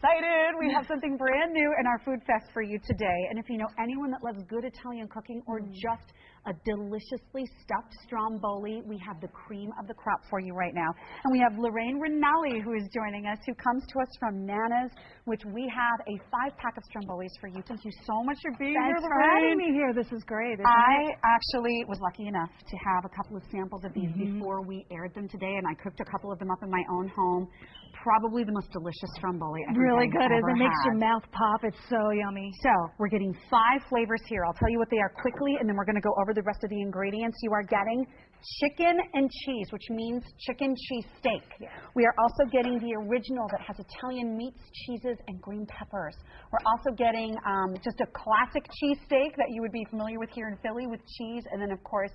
excited. We have something brand new in our food fest for you today. And if you know anyone that loves good Italian cooking or just a deliciously stuffed Stromboli, we have the cream of the crop for you right now. And we have Lorraine Rinaldi, who is joining us, who comes to us from Nana's, which we have a 5-pack of Strombolis for you. Thank you so much for being here, Thanks for having me here. This is great. I actually was lucky enough to have a couple of samples of these before we aired them today, and I cooked a couple of them up in my own home. Probably the most delicious Stromboli I've really good. It makes had. your mouth pop. It's so yummy. So we're getting 5 flavors here. I'll tell you what they are quickly, and then we're going to go over the rest of the ingredients. You are getting chicken and cheese, which means chicken cheese steak. Yeah. We are also getting the original that has Italian meats, cheeses, and green peppers. We're also getting just a classic cheese steak that you would be familiar with here in Philly with cheese, and then of course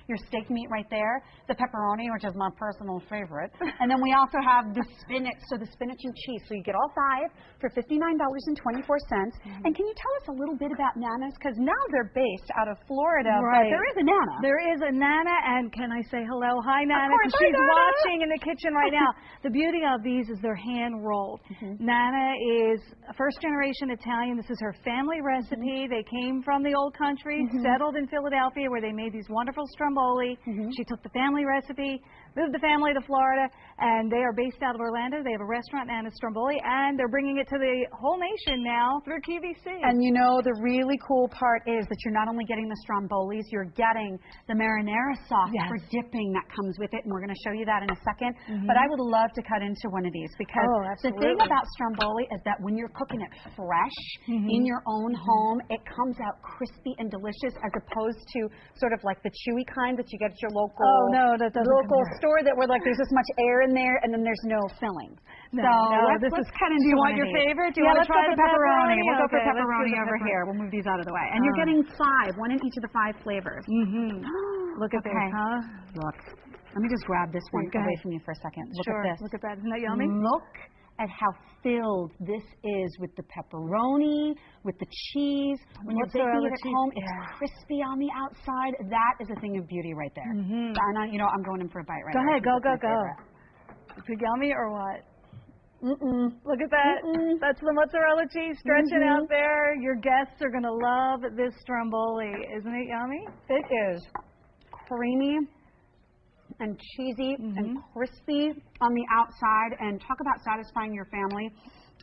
your steak meat right there, the pepperoni, which is my personal favorite, and then we also have the spinach, so the spinach and cheese. So you get all 5 for $59.24. And can you tell us a little bit about Nana's? Because now they're based out of Florida, but there is a Nana. There is a Nana, and can I say hello? Hi, Nana, because she's watching in the kitchen right now. The beauty of these is they're hand rolled. Nana is a first-generation Italian. This is her family recipe. They came from the old country, settled in Philadelphia, where they made these wonderful Stromboli. She took the family recipe, moved the family to Florida, and they are based out of Orlando. They have a restaurant, Nana's Stromboli, and they're bringing it to the whole nation now through QVC. And you know, the really cool part is that you're not only getting the Strombolis, you're getting the marinara sauce for dipping that comes with it, and we're going to show you that in a second. But I would love to cut into one of these, because the thing about Stromboli is that when you're cooking it fresh in your own home, it comes out crispy and delicious, as opposed to sort of like the chewy kind that you get at your local store, that where like there's this much air in there and then there's no filling. Let's cut into. Do you want your favorite? Do you want to try the pepperoni? We'll go for pepperoni over here. We'll move these out of the way. And you're getting 5, 1 in each of the 5 flavors. Look at this, huh? Look. Let me just grab this one away from you for a second. Look at this. Look at that. Isn't that yummy? Look at how filled this is with the pepperoni, with the cheese. When you're baking it at home, it's crispy on the outside. That is a thing of beauty right there. And you know, I'm going in for a bite right now. Go ahead, go. Is it yummy or what? Look at that. That's the mozzarella cheese stretching out there. Your guests are going to love this Stromboli. Isn't it yummy? It is creamy and cheesy and crispy on the outside, and talk about satisfying your family.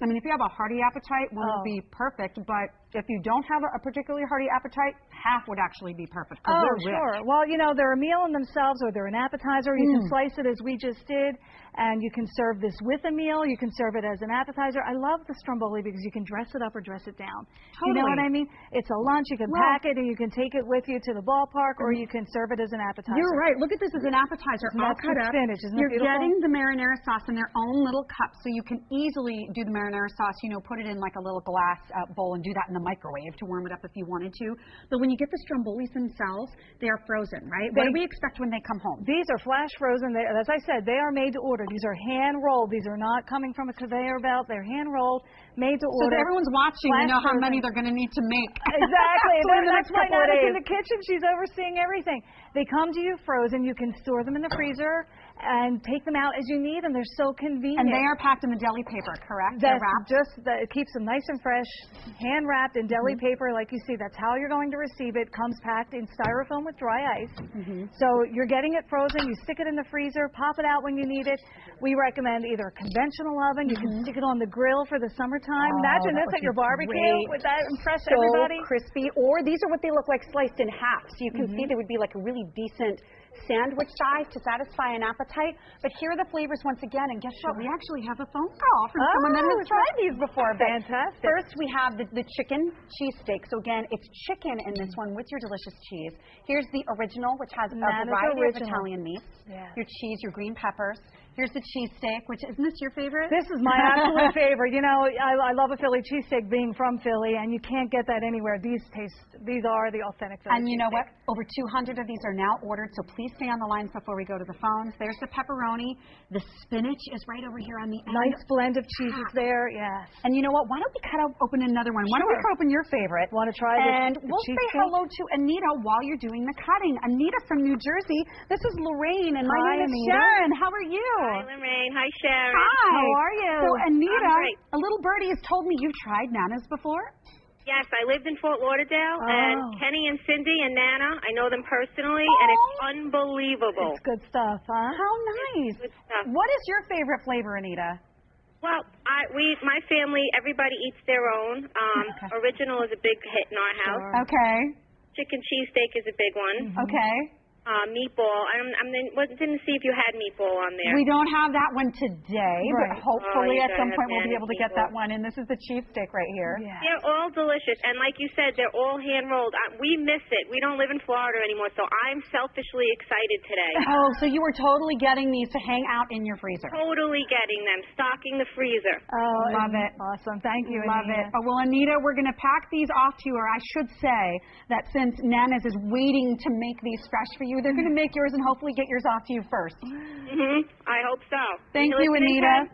I mean, if you have a hearty appetite, one would be perfect, but if you don't have a particularly hearty appetite, half would actually be perfect. Sure. Well, you know, they're a meal in themselves, or they're an appetizer. You can slice it as we just did, and you can serve this with a meal. You can serve it as an appetizer. I love the Stromboli because you can dress it up or dress it down. You know what I mean? It's a lunch. You can pack it, and you can take it with you to the ballpark, or you can serve it as an appetizer. You're right. Look at this as an appetizer. All cut up. Spinach. Isn't it beautiful? You're getting the marinara sauce in their own little cups, so you can easily do the marinara sauce, you know, put it in like a little glass bowl and do that in the microwave to warm it up if you wanted to. But when you get the Strombolis themselves, they are frozen, right? What do we expect when they come home? These are flash frozen. As I said, they are made to order. These are hand rolled. These are not coming from a conveyor belt. They're hand rolled, made to order. So that everyone's watching, you know how many they're going to need to make. Exactly. That's why Nana's in the kitchen. She's overseeing everything. They come to you frozen. You can store them in the freezer and take them out as you need them. They're so convenient. And they are packed in the deli paper, correct? That's it keeps them nice and fresh, hand wrapped in deli paper, like you see. That's how you're going to receive it. Comes packed in styrofoam with dry ice. So you're getting it frozen. You stick it in the freezer, pop it out when you need it. We recommend either a conventional oven. You can stick it on the grill for the summertime. Imagine this at your barbecue. Would that impress everybody? Crispy. Or these are what they look like, sliced in half. So you can see they would be like a really decent sandwich size to satisfy an appetite. But here are the flavors once again, and guess what? We actually have a phone call from someone that has tried these before. Fantastic. First, we have the chicken cheese steak. So again, it's chicken in this one with your delicious cheese. Here's the original, which has a variety of Italian meats. Your cheese, your green peppers. Here's the cheesesteak, which, isn't this your favorite? This is my absolute favorite. You know, I love a Philly cheesesteak, being from Philly, and you can't get that anywhere. These are the authentic Philly And you know what? Over 200 of these are now ordered, so please stay on the lines before we go to the phones. There's the pepperoni. The spinach is right over here on the end. Nice blend of cheeses there, yes. And you know what? Why don't we cut open another one? Why don't we cut open your favorite? Want to try And we'll say hello to Anita while you're doing the cutting. Anita from New Jersey. This is Lorraine, and my name is Sharon. How are you? Hi, Lorraine. Hi, Sharon. Hi. How are you? So, Anita, I'm great. a little birdie has told me you've tried Nana's before. Yes, I lived in Fort Lauderdale, and Kenny and Cindy and Nana, I know them personally, and it's unbelievable. It's good stuff, huh? How nice. Good stuff. What is your favorite flavor, Anita? Well, my family, everybody eats their own. Original is a big hit in our house. Okay. Chicken cheesesteak is a big one. Okay. Meatball. I didn't see if you had meatball on there. We don't have that one today, but hopefully you at some gotta point have we'll be able to get meatball. that one. And this is the cheesesteak right here. Yeah. They're all delicious, and like you said, they're all hand rolled. We miss it. We don't live in Florida anymore, so I'm selfishly excited today. Oh, so you were totally getting these to hang out in your freezer. Totally getting them, stocking the freezer. Oh, Love it. Awesome. Thank you, Love Anita. it. Oh, well, Anita, we're going to pack these off to you, or I should say that since Nana's is waiting to make these fresh for you, they're going to make yours and hopefully get yours off to you first. I hope so. Thank you, Anita.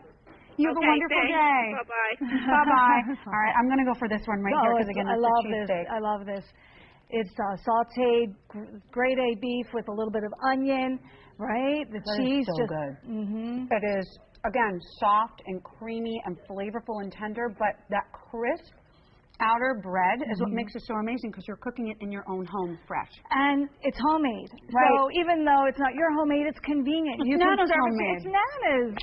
You have a Okay, wonderful thanks. day. Bye-bye. Bye-bye. All right, I'm going to go for this one right here because, again, I it's love the this. cheesesteak. I love this. It's sauteed grade A beef with a little bit of onion, right? The cheese so just good. Mm-hmm. It is, again, soft and creamy and flavorful and tender, but that crisp outer bread is what makes it so amazing because you're cooking it in your own home fresh. And it's homemade. Right. So even though it's not your homemade, it's convenient. It's You can Nana's service it. homemade. It's Nana's.